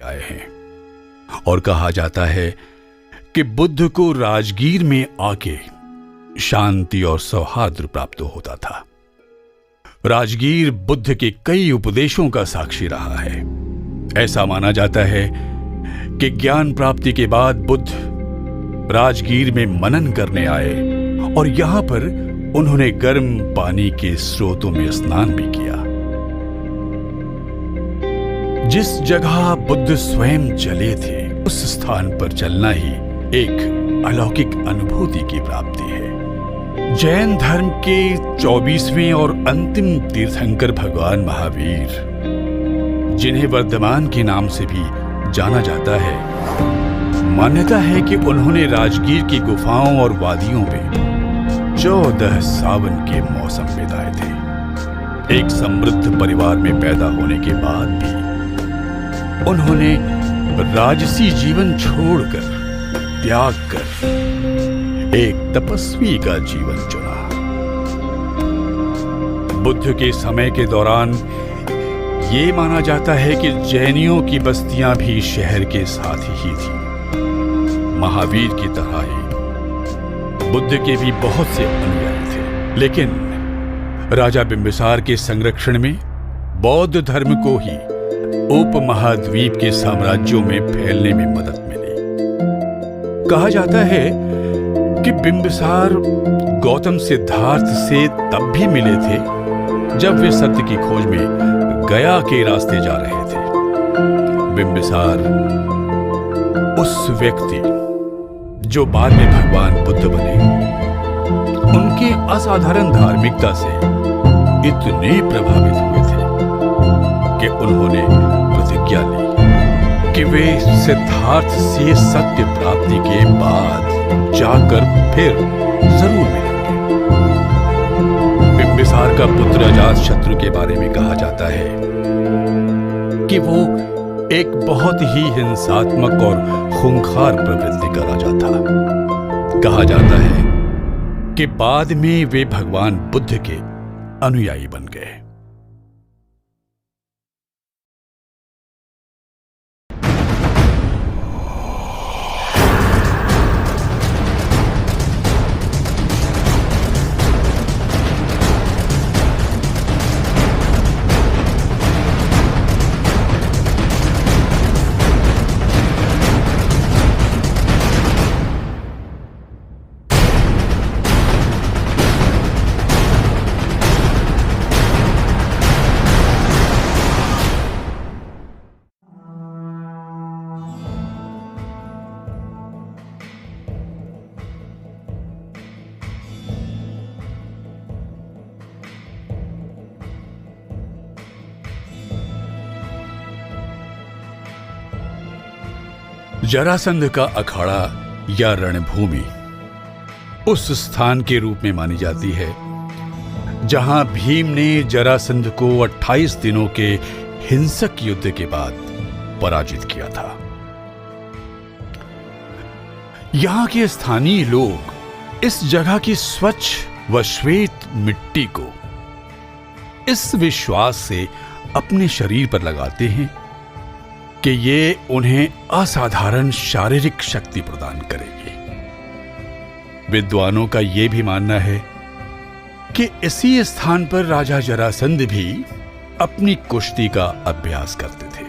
आए हैं और कहा जाता है कि बुद्ध को राजगीर में आके शांति और सौहार्द प्राप्त होता था। राजगीर बुद्ध के कई उपदेशों का साक्षी रहा है। ऐसा माना जाता है कि ज्ञान प्राप्ति के बाद बुद्ध राजगीर में मनन करने आए और यहां पर उन्होंने गर्म पानी के स्रोतों में स्नान भी किया। जिस जगह बुद्ध स्वयं चले थे उस स्थान पर चलना ही एक अलौकिक अनुभूति की प्राप्ति है। जैन धर्म के 24वें और अंतिम तीर्थंकर भगवान महावीर, जिन्हें वर्धमान के नाम से भी जाना जाता है, मान्यता है कि उन्होंने राजगीर की गुफाओं और वादियों में 14 सावन के मौसम बिताए थे। एक समृद्ध परिवार में पैदा होने के बाद भी उन्होंने राजसी जीवन छोड़कर, त्याग कर एक तपस्वी का जीवन चुना। बुद्ध के समय के दौरान ये माना जाता है कि जैनियों की बस्तियां भी शहर के साथ ही थी। महावीर की तरह ही बुद्ध के भी बहुत से अनुयायी थे, लेकिन राजा बिंबिसार के संरक्षण में बौद्ध धर्म को ही उपमहाद्वीप के साम्राज्यों में फैलने में मदद मिली। कहा जाता है कि बिंबिसार गौतम सिद्धार्थ से तब भी मिले थे जब वे सत्य की खोज में गया के रास्ते जा रहे थे। बिंबिसार उस व्यक्ति जो बाद में भगवान बुद्ध बने, उनके असाधारण धार्मिकता से इतने प्रभावित हुए थे कि उन्होंने प्रतिज्ञा ली कि वे सिद्धार्थ से सत्य प्राप्ति के बाद जाकर फिर जरूर मिलेंगे। बिंबिसार का पुत्र अजातशत्रु के बारे में कहा जाता है कि वो एक बहुत ही हिंसात्मक और खूंखार प्रवृत्ति का राजा था। कहा जाता है कि बाद में वे भगवान बुद्ध के अनुयायी बन गए। जरासंध का अखाड़ा या रणभूमि उस स्थान के रूप में मानी जाती है जहां भीम ने जरासंध को 28 दिनों के हिंसक युद्ध के बाद पराजित किया था। यहां के स्थानीय लोग इस जगह की स्वच्छ व श्वेत मिट्टी को इस विश्वास से अपने शरीर पर लगाते हैं कि ये उन्हें असाधारण शारीरिक शक्ति प्रदान करेगी। विद्वानों का यह भी मानना है कि इसी स्थान पर राजा जरासंध भी अपनी कुश्ती का अभ्यास करते थे।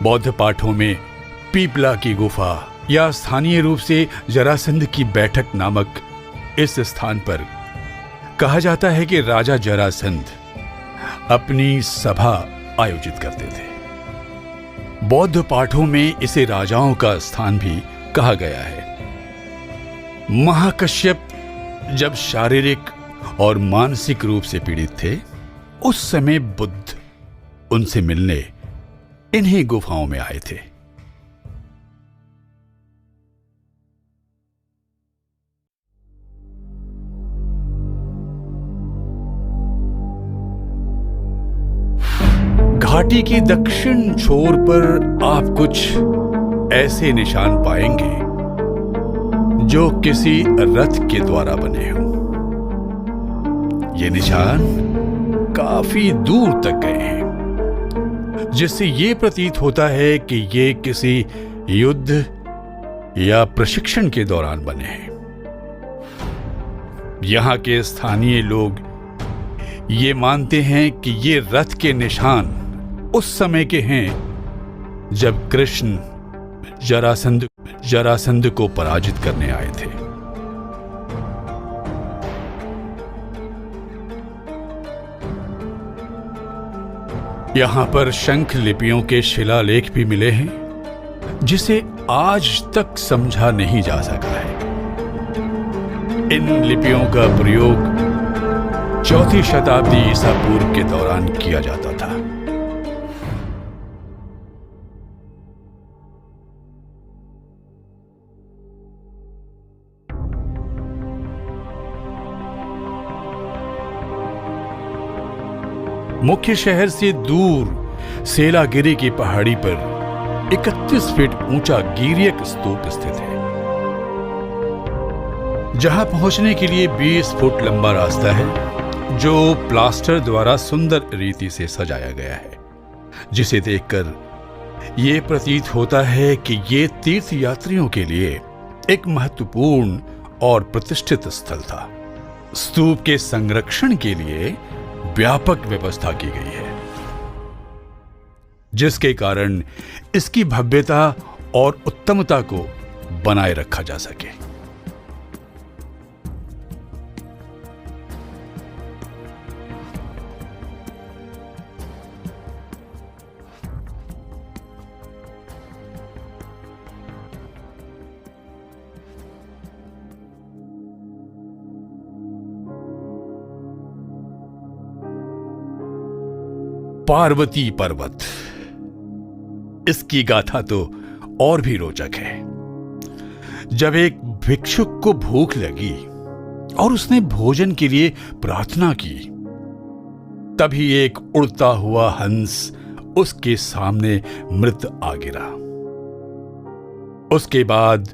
बौद्ध पाठों में पीपला की गुफा या स्थानीय रूप से जरासंध की बैठक नामक इस स्थान पर कहा जाता है कि राजा जरासंध अपनी सभा आयोजित करते थे। बौद्ध पाठों में इसे राजाओं का स्थान भी कहा गया है। महाकश्यप जब शारीरिक और मानसिक रूप से पीड़ित थे, उस समय बुद्ध उनसे मिलने इन्हीं गुफाओं में आए थे। घाटी की दक्षिण छोर पर आप कुछ ऐसे निशान पाएंगे जो किसी रथ के द्वारा बने हों। ये निशान काफी दूर तक गए हैं, जिससे ये प्रतीत होता है कि ये किसी युद्ध या प्रशिक्षण के दौरान बने हैं। यहां के स्थानीय लोग ये मानते हैं कि ये रथ के निशान उस समय के हैं जब कृष्ण जरासंध को पराजित करने आए थे। यहां पर शंख लिपियों के शिलालेख भी मिले हैं, जिसे आज तक समझा नहीं जा सका है। इन लिपियों का प्रयोग 4वीं शताब्दी ईसा पूर्व के दौरान किया जाता था। मुख्य शहर से दूर सेलागिरी की पहाड़ी पर 31 फीट ऊंचा गीरियक स्तूप स्थित है, जहां पहुंचने के लिए 20 फुट लंबा रास्ता है, जो प्लास्टर द्वारा सुंदर रीति से सजाया गया है, जिसे देखकर यह प्रतीत होता है कि यह तीर्थ यात्रियों के लिए एक महत्वपूर्ण और प्रतिष्ठित स्थल था। स्तूप के संरक्षण के लिए व्यापक व्यवस्था की गई है, जिसके कारण इसकी भव्यता और उत्तमता को बनाए रखा जा सके। पार्वती पर्वत, इसकी गाथा तो और भी रोचक है। जब एक भिक्षुक को भूख लगी और उसने भोजन के लिए प्रार्थना की, तभी एक उड़ता हुआ हंस उसके सामने मृत आ गिरा। उसके बाद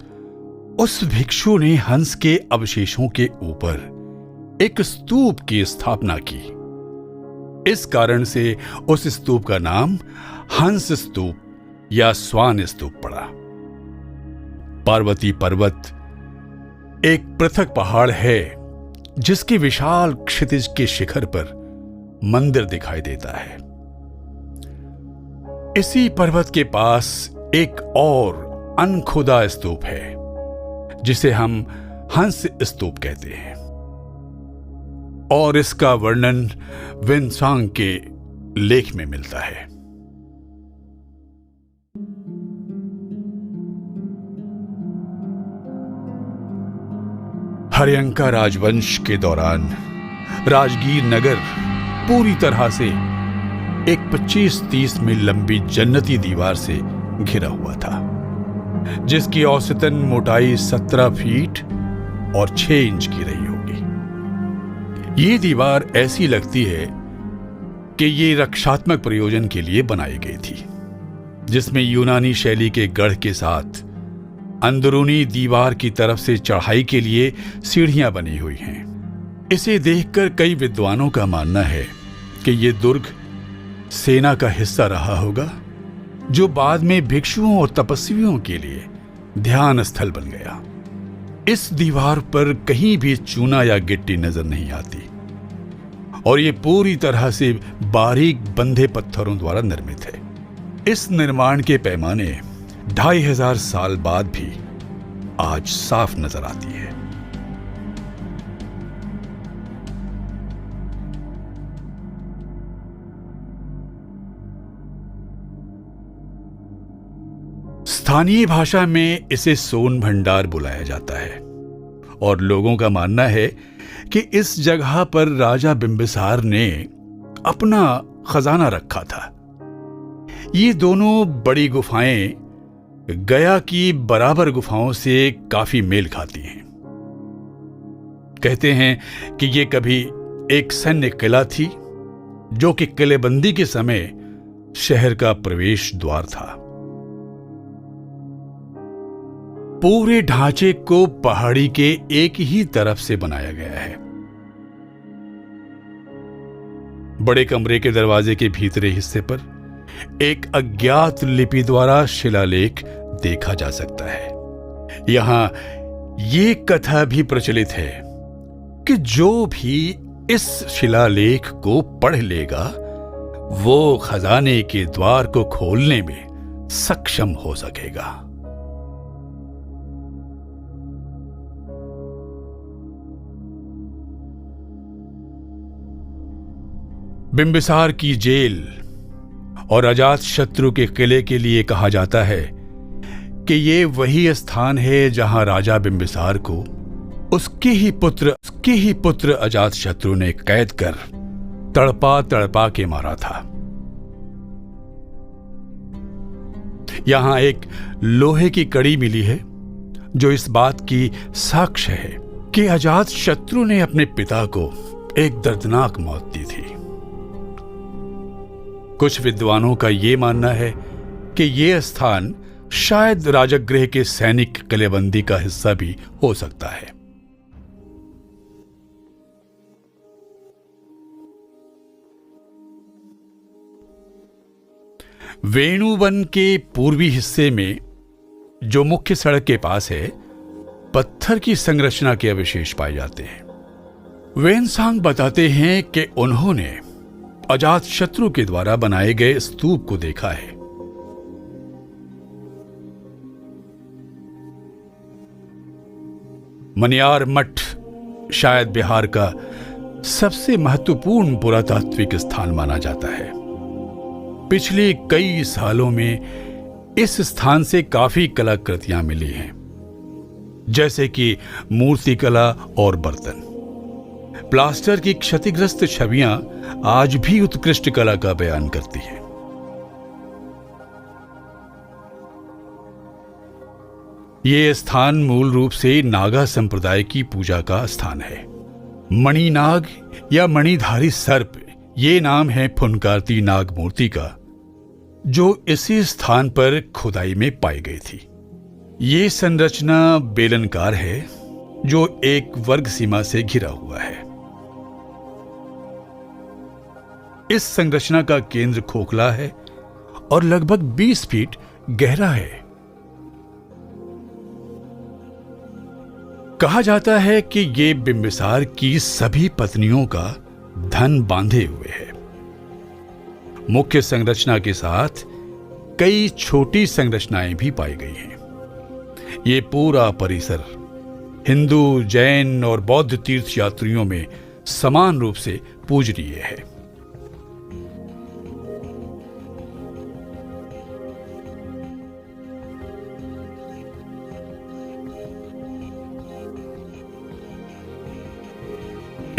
उस भिक्षु ने हंस के अवशेषों के ऊपर एक स्तूप की स्थापना की। इस कारण से उस स्तूप का नाम हंस स्तूप या स्वान स्तूप पड़ा। पार्वती पर्वत एक पृथक पहाड़ है, जिसके विशाल क्षितिज के शिखर पर मंदिर दिखाई देता है। इसी पर्वत के पास एक और अनखुदा स्तूप है, जिसे हम हंस स्तूप कहते हैं, और इसका वर्णन विन्सांग के लेख में मिलता है। हर्यंका राजवंश के दौरान राजगीर नगर पूरी तरह से एक 25-30 मील लंबी जन्नती दीवार से घिरा हुआ था, जिसकी औसतन मोटाई 17 फीट और 6 इंच की रही होगी। ये दीवार ऐसी लगती है कि ये रक्षात्मक प्रयोजन के लिए बनाई गई थी, जिसमें यूनानी शैली के गढ़ के साथ अंदरूनी दीवार की तरफ से चढ़ाई के लिए सीढ़ियां बनी हुई हैं। इसे देखकर कई विद्वानों का मानना है कि यह दुर्ग सेना का हिस्सा रहा होगा, जो बाद में भिक्षुओं और तपस्वियों के लिए ध्यान स्थल बन गया। इस दीवार पर कहीं भी चूना या गिट्टी नजर नहीं आती, और ये पूरी तरह से बारीक बंधे पत्थरों द्वारा निर्मित है। इस निर्माण के पैमाने 2500 साल बाद भी आज साफ नजर आती है। स्थानीय भाषा में इसे सोन भंडार बुलाया जाता है, और लोगों का मानना है कि इस जगह पर राजा बिंबिसार ने अपना खजाना रखा था। ये दोनों बड़ी गुफाएं गया की बराबर गुफाओं से काफी मेल खाती हैं। कहते हैं कि ये कभी एक सैन्य किला थी, जो कि किलेबंदी के समय शहर का प्रवेश द्वार था। पूरे ढांचे को पहाड़ी के एक ही तरफ से बनाया गया है। बड़े कमरे के दरवाजे के भीतरे हिस्से पर एक अज्ञात लिपि द्वारा शिलालेख देखा जा सकता है। यहां ये कथा भी प्रचलित है कि जो भी इस शिलालेख को पढ़ लेगा वो खजाने के द्वार को खोलने में सक्षम हो सकेगा। बिंबिसार की जेल और अजातशत्रु के किले के लिए कहा जाता है कि ये वही स्थान है जहां राजा बिंबिसार को उसके ही पुत्र अजातशत्रु ने कैद कर तड़पा तड़पा के मारा था। यहां एक लोहे की कड़ी मिली है जो इस बात की साक्ष्य है कि अजातशत्रु ने अपने पिता को एक दर्दनाक मौत दी थी। कुछ विद्वानों का यह मानना है कि यह स्थान शायद राजगृह के सैनिक किलेबंदी का हिस्सा भी हो सकता है। वेणुवन के पूर्वी हिस्से में जो मुख्य सड़क के पास है, पत्थर की संरचना के अवशेष पाए जाते हैं। वेनसांग बताते हैं कि उन्होंने अजातशत्रु के द्वारा बनाए गए स्तूप को देखा है। मनियार मठ शायद बिहार का सबसे महत्वपूर्ण पुरातात्विक स्थान माना जाता है। पिछले कई सालों में इस स्थान से काफी कलाकृतियां मिली हैं, जैसे कि मूर्तिकला और बर्तन। प्लास्टर की क्षतिग्रस्त छवियां आज भी उत्कृष्ट कला का बयान करती हैं। यह स्थान मूल रूप से नागा संप्रदाय की पूजा का स्थान है। मणिनाग या मणिधारी सर्प ये नाम है फुनकारती नाग मूर्ति का, जो इसी स्थान पर खुदाई में पाई गई थी। ये संरचना बेलनकार है जो एक वर्ग सीमा से घिरा हुआ है। इस संरचना का केंद्र खोखला है और लगभग 20 फीट गहरा है। कहा जाता है कि ये बिंबिसार की सभी पत्नियों का धन बांधे हुए है। मुख्य संरचना के साथ कई छोटी संरचनाएं भी पाई गई हैं। ये पूरा परिसर हिंदू, जैन और बौद्ध तीर्थ यात्रियों में समान रूप से पूजनीय है।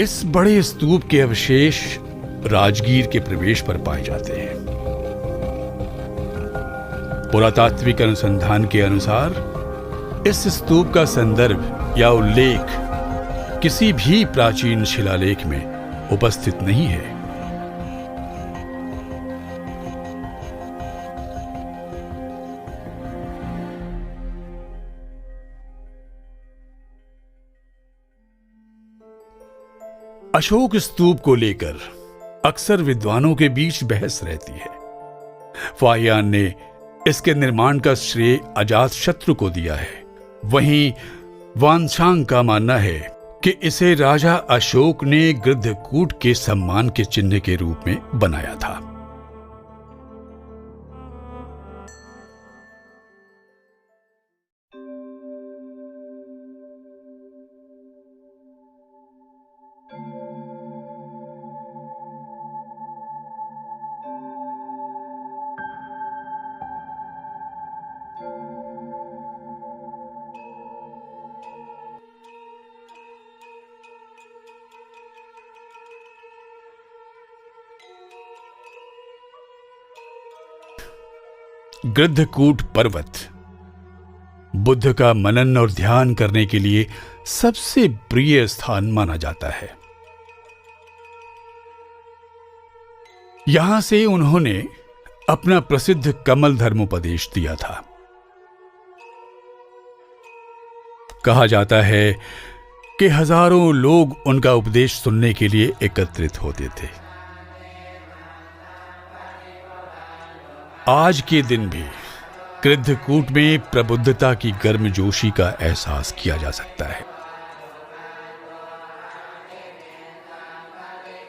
इस बड़े स्तूप के अवशेष राजगीर के प्रवेश पर पाए जाते हैं। पुरातात्विक अनुसंधान के अनुसार इस स्तूप का संदर्भ या उल्लेख किसी भी प्राचीन शिलालेख में उपस्थित नहीं है। अशोक स्तूप को लेकर अक्सर विद्वानों के बीच बहस रहती है। फाहियान ने इसके निर्माण का श्रेय अजातशत्रु को दिया है। वहीं वानसांग का मानना है कि इसे राजा अशोक ने गृद्धकूट के सम्मान के चिन्ह के रूप में बनाया था। गृद्धकूट पर्वत बुद्ध का मनन और ध्यान करने के लिए सबसे प्रिय स्थान माना जाता है। यहां से उन्होंने अपना प्रसिद्ध कमल धर्मोपदेश दिया था। कहा जाता है कि हजारों लोग उनका उपदेश सुनने के लिए एकत्रित होते थे। आज के दिन भी कृद्धकूट में प्रबुद्धता की गर्मजोशी का एहसास किया जा सकता है।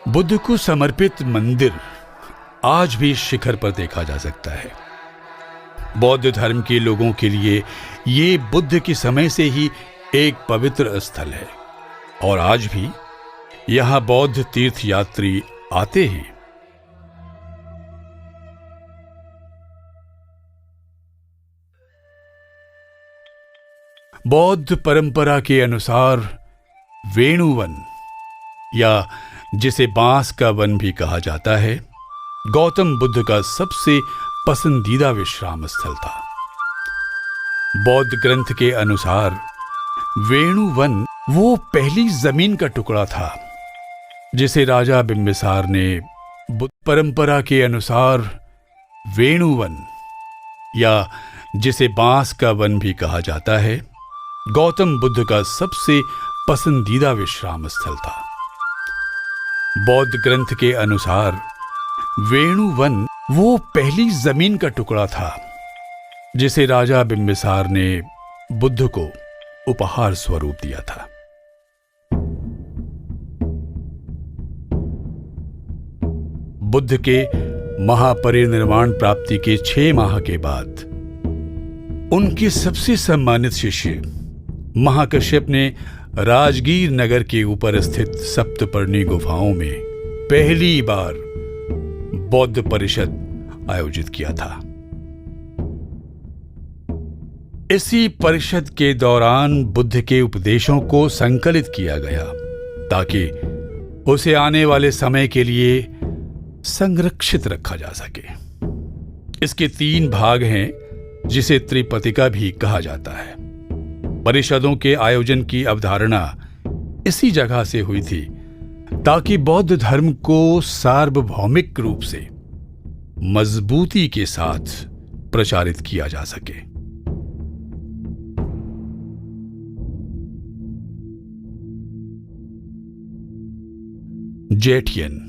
बुद्ध को समर्पित मंदिर आज भी शिखर पर देखा जा सकता है। बौद्ध धर्म के लोगों के लिए ये बुद्ध के समय से ही एक पवित्र स्थल है और आज भी यहां बौद्ध तीर्थयात्री आते हैं। बौद्ध परंपरा के अनुसार वेणुवन, या जिसे बांस का वन भी कहा जाता है, गौतम बुद्ध का सबसे पसंदीदा विश्राम स्थल था। बौद्ध ग्रंथ के अनुसार वेणुवन वो पहली जमीन का टुकड़ा था जिसे राजा बिंबिसार ने बुद्ध परंपरा के अनुसार वेणुवन, या जिसे बांस का वन भी कहा जाता है, गौतम बुद्ध का सबसे पसंदीदा विश्राम स्थल था। बौद्ध ग्रंथ के अनुसार वेणुवन वो पहली जमीन का टुकड़ा था जिसे राजा बिंबिसार ने बुद्ध को उपहार स्वरूप दिया था। बुद्ध के महापरिनिर्वाण प्राप्ति के 6 माह के बाद उनके सबसे सम्मानित शिष्य महाकश्यप ने राजगीर नगर के ऊपर स्थित सप्तपर्णी गुफाओं में पहली बार बौद्ध परिषद आयोजित किया था। इसी परिषद के दौरान बुद्ध के उपदेशों को संकलित किया गया ताकि उसे आने वाले समय के लिए संरक्षित रखा जा सके। इसके 3 भाग हैं जिसे त्रिपतिका भी कहा जाता है। परिषदों के आयोजन की अवधारणा इसी जगह से हुई थी ताकि बौद्ध धर्म को सार्वभौमिक रूप से मजबूती के साथ प्रचारित किया जा सके। जेठियन,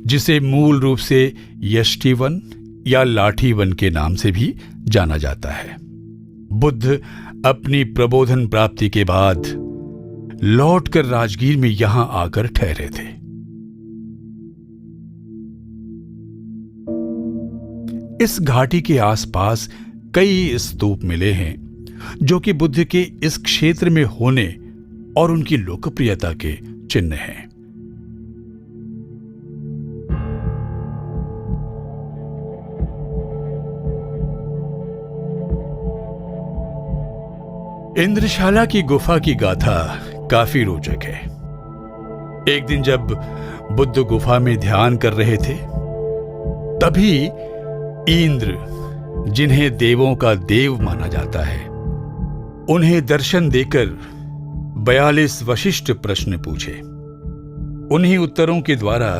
जिसे मूल रूप से यष्टिवन या लाठीवन के नाम से भी जाना जाता है, बुद्ध अपनी प्रबोधन प्राप्ति के बाद लौटकर राजगीर में यहां आकर ठहरे थे। इस घाटी के आसपास कई स्तूप मिले हैं जो कि बुद्ध के इस क्षेत्र में होने और उनकी लोकप्रियता के चिन्ह हैं। इंद्रशाला की गुफा की गाथा काफी रोचक है। एक दिन जब बुद्ध गुफा में ध्यान कर रहे थे, तभी इंद्र, जिन्हें देवों का देव माना जाता है, उन्हें दर्शन देकर 42 वशिष्ठ प्रश्न पूछे। उन्हीं उत्तरों के द्वारा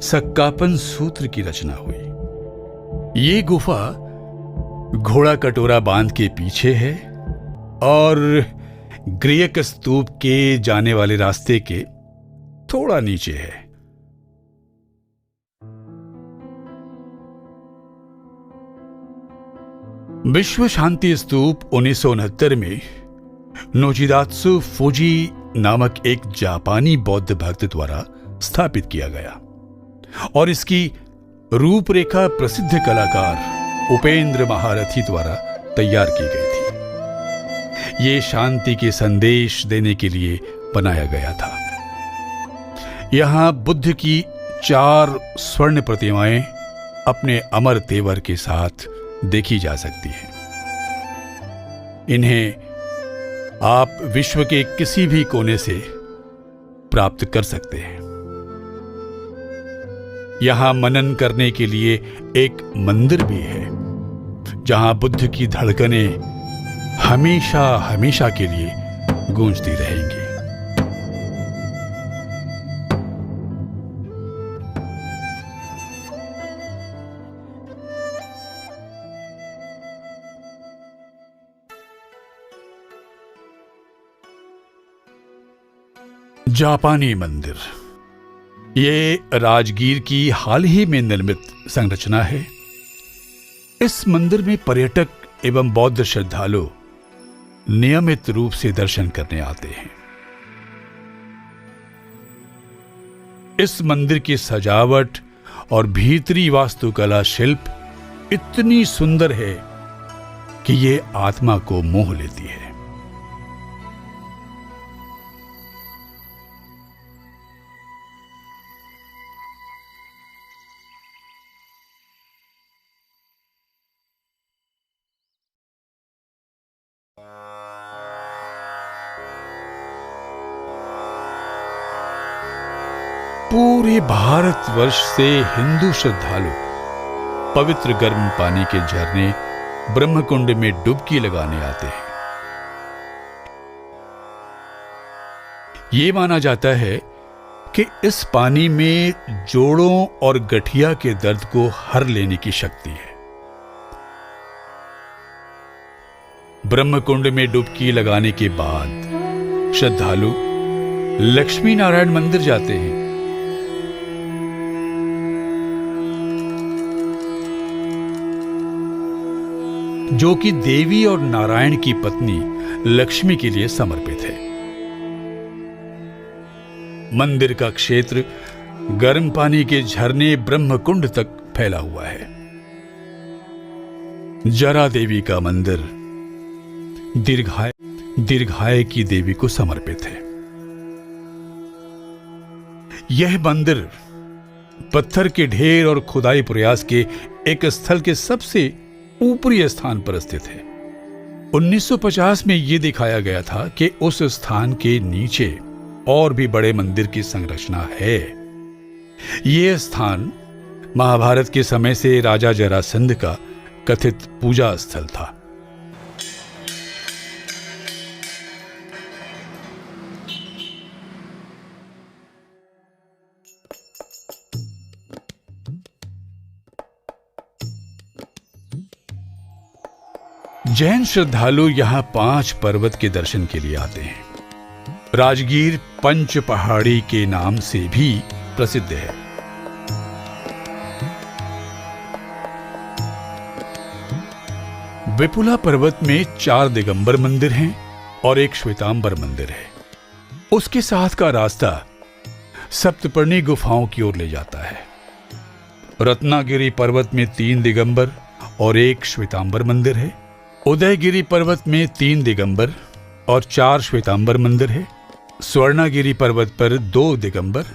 सक्कापन सूत्र की रचना हुई। ये गुफा घोड़ा कटोरा बांध के पीछे है और ग्रीक स्तूप के जाने वाले रास्ते के थोड़ा नीचे है। विश्व शांति स्तूप 1969 में नोजिदात्सु फूजी नामक एक जापानी बौद्ध भक्त द्वारा स्थापित किया गया और इसकी रूपरेखा प्रसिद्ध कलाकार उपेंद्र महारथी द्वारा तैयार की गई थी। ये शांति के संदेश देने के लिए बनाया गया था। यहां बुद्ध की 4 स्वर्ण प्रतिमाएं अपने अमर तेवर के साथ देखी जा सकती हैं। इन्हें आप विश्व के किसी भी कोने से प्राप्त कर सकते हैं। यहां मनन करने के लिए एक मंदिर भी है जहां बुद्ध की धड़कनें हमेशा हमेशा के लिए गूंजती रहेंगी। जापानी मंदिर, ये राजगीर की हाल ही में निर्मित संरचना है। इस मंदिर में पर्यटक एवं बौद्ध श्रद्धालु नियमित रूप से दर्शन करने आते हैं। इस मंदिर की सजावट और भीतरी वास्तुकला शिल्प इतनी सुंदर है कि ये आत्मा को मोह लेती है। पूरे भारतवर्ष से हिंदू श्रद्धालु पवित्र गर्म पानी के झरने ब्रह्मकुंड में डुबकी लगाने आते हैं। यह माना जाता है कि इस पानी में जोड़ों और गठिया के दर्द को हर लेने की शक्ति है। ब्रह्मकुंड में डुबकी लगाने के बाद श्रद्धालु लक्ष्मी नारायण मंदिर जाते हैं, जो कि देवी और नारायण की पत्नी लक्ष्मी के लिए समर्पित है। मंदिर का क्षेत्र गर्म पानी के झरने ब्रह्मकुंड तक फैला हुआ है। जरा देवी का मंदिर दीर्घाय की देवी को समर्पित है। यह मंदिर पत्थर के ढेर और खुदाई प्रयास के एक स्थल के सबसे ऊपरी स्थान पर स्थित है। 1950 में यह दिखाया गया था कि उस स्थान के नीचे और भी बड़े मंदिर की संरचना है। यह स्थान महाभारत के समय से राजा जरासंध का कथित पूजा स्थल था। जैन श्रद्धालु यहां 5 पर्वत के दर्शन के लिए आते हैं। राजगीर पंच पहाड़ी के नाम से भी प्रसिद्ध है। विपुला पर्वत में 4 दिगंबर मंदिर हैं और एक श्वेतांबर मंदिर है। उसके साथ का रास्ता सप्तपर्णी गुफाओं की ओर ले जाता है। रत्नागिरी पर्वत में 3 दिगंबर और एक श्वेतांबर मंदिर है। उदयगिरी पर्वत में 3 दिगंबर और 4 श्वेतांबर मंदिर है। स्वर्णगिरी पर्वत पर 2 दिगंबर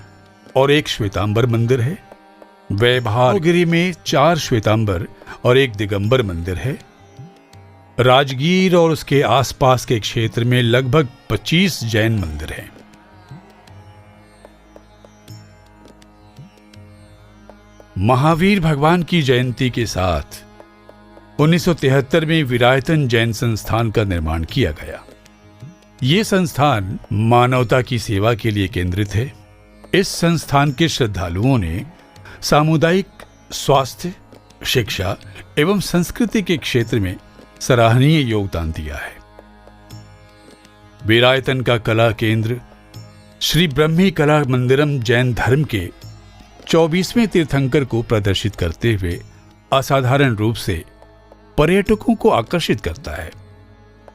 और एक श्वेतांबर मंदिर है। वैभागिरी में 4 श्वेतांबर और एक दिगंबर मंदिर है। राजगीर और उसके आसपास के क्षेत्र में लगभग 25 जैन मंदिर हैं। महावीर भगवान की जयंती के साथ 1973 में विरायतन जैन संस्थान का निर्माण किया गया। यह संस्थान मानवता की सेवा के लिए केंद्रित है। इस संस्थान के श्रद्धालुओं ने सामुदायिक स्वास्थ्य, शिक्षा एवं संस्कृति के क्षेत्र में सराहनीय योगदान दिया है। विरायतन का कला केंद्र श्री ब्रह्मी कला मंदिरम जैन धर्म के 24वें तीर्थंकर को प्रदर्शित करते हुए असाधारण रूप से पर्यटकों को आकर्षित करता है।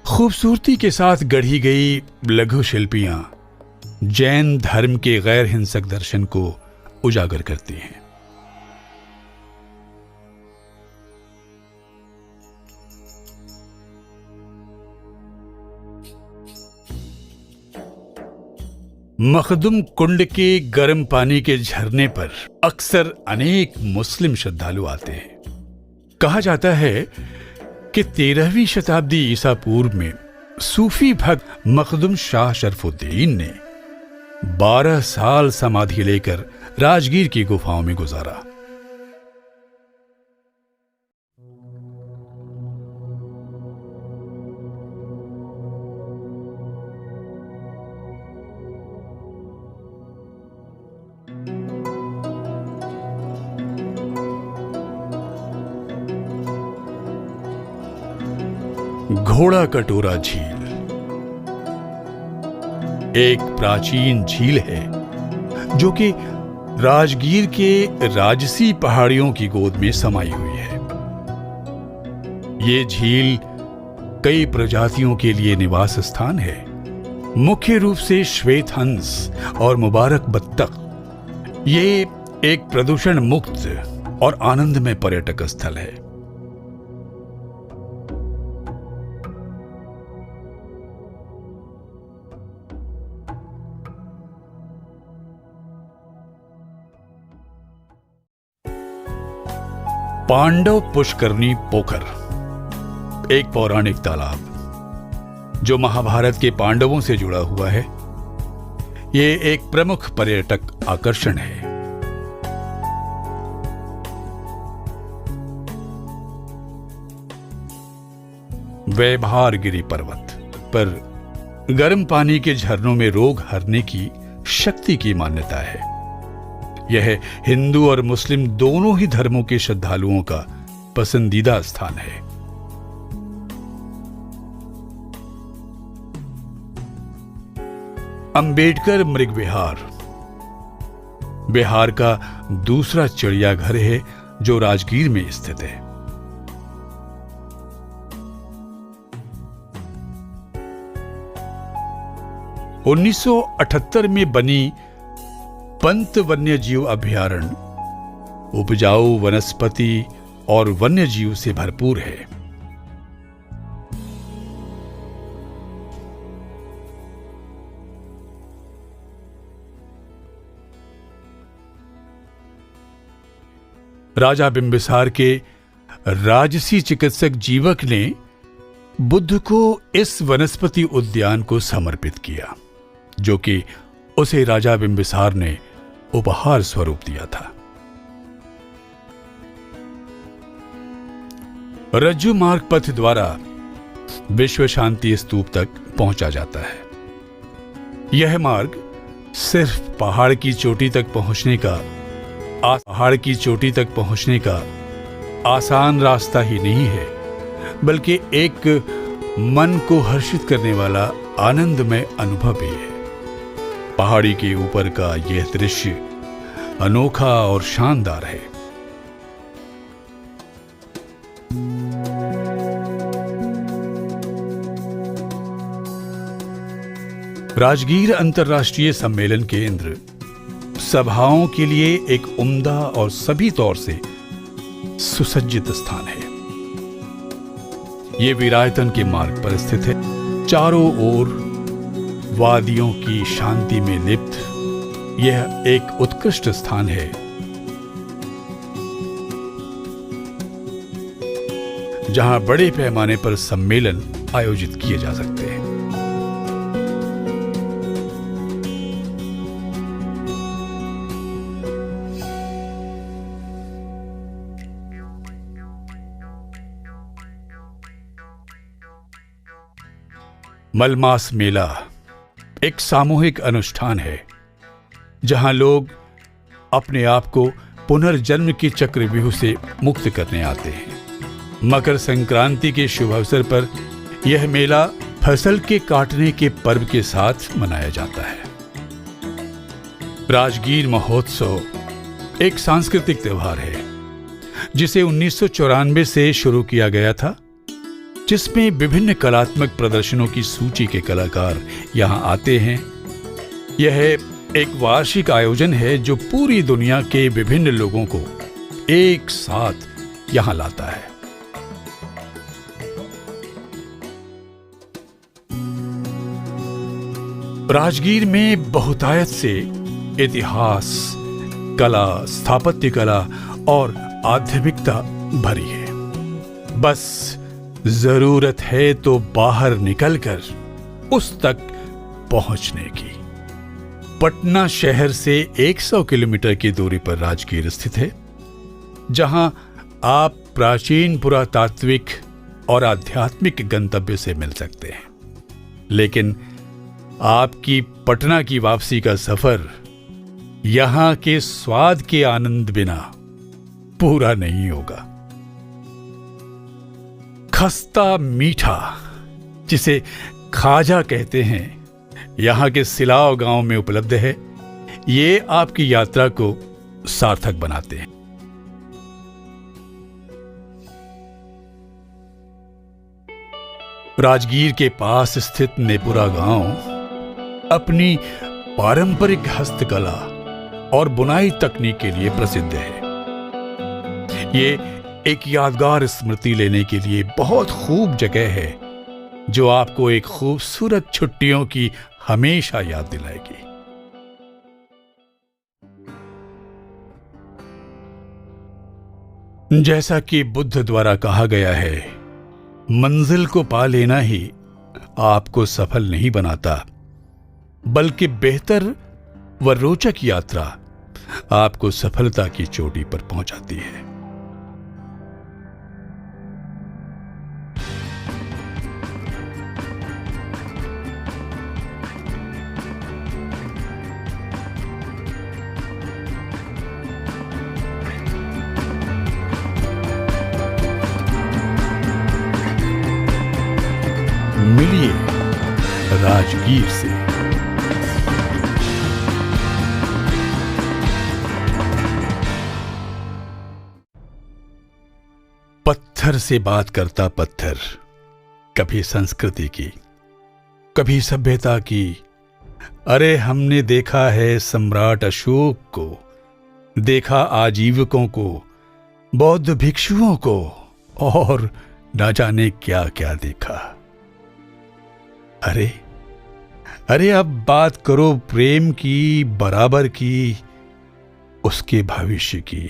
खूबसूरती के साथ गढ़ी गई लघु शिल्पियां जैन धर्म के गैर हिंसक दर्शन को उजागर करती हैं। मखदुम कुंड के गर्म पानी के झरने पर अक्सर अनेक मुस्लिम श्रद्धालु आते हैं। कहा जाता है कि 13वीं शताब्दी ईसा पूर्व में सूफी भक्त मखदुम शाह शरफुद्दीन ने 12 साल समाधि लेकर राजगीर की गुफाओं में गुजारा। घोड़ा कटोरा झील एक प्राचीन झील है जो कि राजगीर के राजसी पहाड़ियों की गोद में समाई हुई है। ये झील कई प्रजातियों के लिए निवास स्थान है, मुख्य रूप से श्वेत हंस और मुबारक बत्तख। ये एक प्रदूषण मुक्त और आनंदमय पर्यटक स्थल है। पांडव पुष्करणी पोखर, एक पौराणिक तालाब जो महाभारत के पांडवों से जुड़ा हुआ है। ये एक प्रमुख पर्यटक आकर्षण है। वैभारगिरी पर्वत पर गर्म पानी के झरनों में रोग हरने की शक्ति की मान्यता है। यह हिंदू और मुस्लिम दोनों ही धर्मों के श्रद्धालुओं का पसंदीदा स्थान है। अंबेडकर मृग विहार बिहार का दूसरा चिड़ियाघर है जो राजगीर में स्थित है। उन्नीस सौ 1978 में बनी पंत वन्यजीव अभयारण्य उपजाऊ वनस्पति और वन्यजीव से भरपूर है। राजा बिंबिसार के राजसी चिकित्सक जीवक ने बुद्ध को इस वनस्पति उद्यान को समर्पित किया, जो कि उसे राजा बिंबिसार ने उपहार स्वरूप दिया था। रज्जु मार्ग पथ द्वारा विश्व शांति स्तूप तक पहुंचा जाता है। यह मार्ग सिर्फ पहाड़ की चोटी तक पहुंचने का आसान रास्ता ही नहीं है, बल्कि एक मन को हर्षित करने वाला आनंदमय अनुभव भी है। पहाड़ी के ऊपर का यह दृश्य अनोखा और शानदार है। राजगीर अंतर्राष्ट्रीय सम्मेलन केंद्र सभाओं के लिए एक उम्दा और सभी तौर से सुसज्जित स्थान है। यह विरायतन के मार्ग पर स्थित है। चारों ओर वादियों की शांति में लिप्त यह एक उत्कृष्ट स्थान है, जहां बड़े पैमाने पर सम्मेलन आयोजित किए जा सकते हैं। मलमास मेला एक सामूहिक अनुष्ठान है, जहां लोग अपने आप को पुनर्जन्म के चक्रव्यूह से मुक्त करने आते हैं। मकर संक्रांति के शुभ अवसर पर यह मेला फसल के काटने के पर्व के साथ मनाया जाता है। राजगीर महोत्सव एक सांस्कृतिक त्योहार है, जिसे 1994 से शुरू किया गया था, जिसमें विभिन्न कलात्मक प्रदर्शनों की सूची के कलाकार यहां आते हैं। यह एक वार्षिक आयोजन है जो पूरी दुनिया के विभिन्न लोगों को एक साथ यहां लाता है। राजगीर में बहुतायत से इतिहास, कला, स्थापत्य कला और आध्यात्मिकता भरी है। बस जरूरत है तो बाहर निकलकर उस तक पहुंचने की। पटना शहर से 100 किलोमीटर की दूरी पर राजगीर स्थित है, जहां आप प्राचीन पुरातात्विक और आध्यात्मिक गंतव्य से मिल सकते हैं। लेकिन आपकी पटना की वापसी का सफर यहां के स्वाद के आनंद बिना पूरा नहीं होगा। खस्ता मीठा, जिसे खाजा कहते हैं, यहां के सिलाव गांव में उपलब्ध है। ये आपकी यात्रा को सार्थक बनाते हैं। राजगीर के पास स्थित नेपुरा गांव अपनी पारंपरिक हस्तकला और बुनाई तकनीक के लिए प्रसिद्ध है। ये एक यादगार स्मृति लेने के लिए बहुत खूब जगह है जो आपको एक खूबसूरत छुट्टियों की हमेशा याद दिलाएगी। जैसा कि बुद्ध द्वारा कहा गया है, मंजिल को पा लेना ही आपको सफल नहीं बनाता, बल्कि बेहतर व रोचक यात्रा आपको सफलता की चोटी पर पहुंचाती है। मिलिए राजगीर से। पत्थर से बात करता पत्थर, कभी संस्कृति की, कभी सभ्यता की। अरे हमने देखा है सम्राट अशोक को, देखा आजीविकों को, बौद्ध भिक्षुओं को, और ना जाने क्या क्या देखा। अरे अब बात करो प्रेम की, बराबर की, उसके भविष्य की।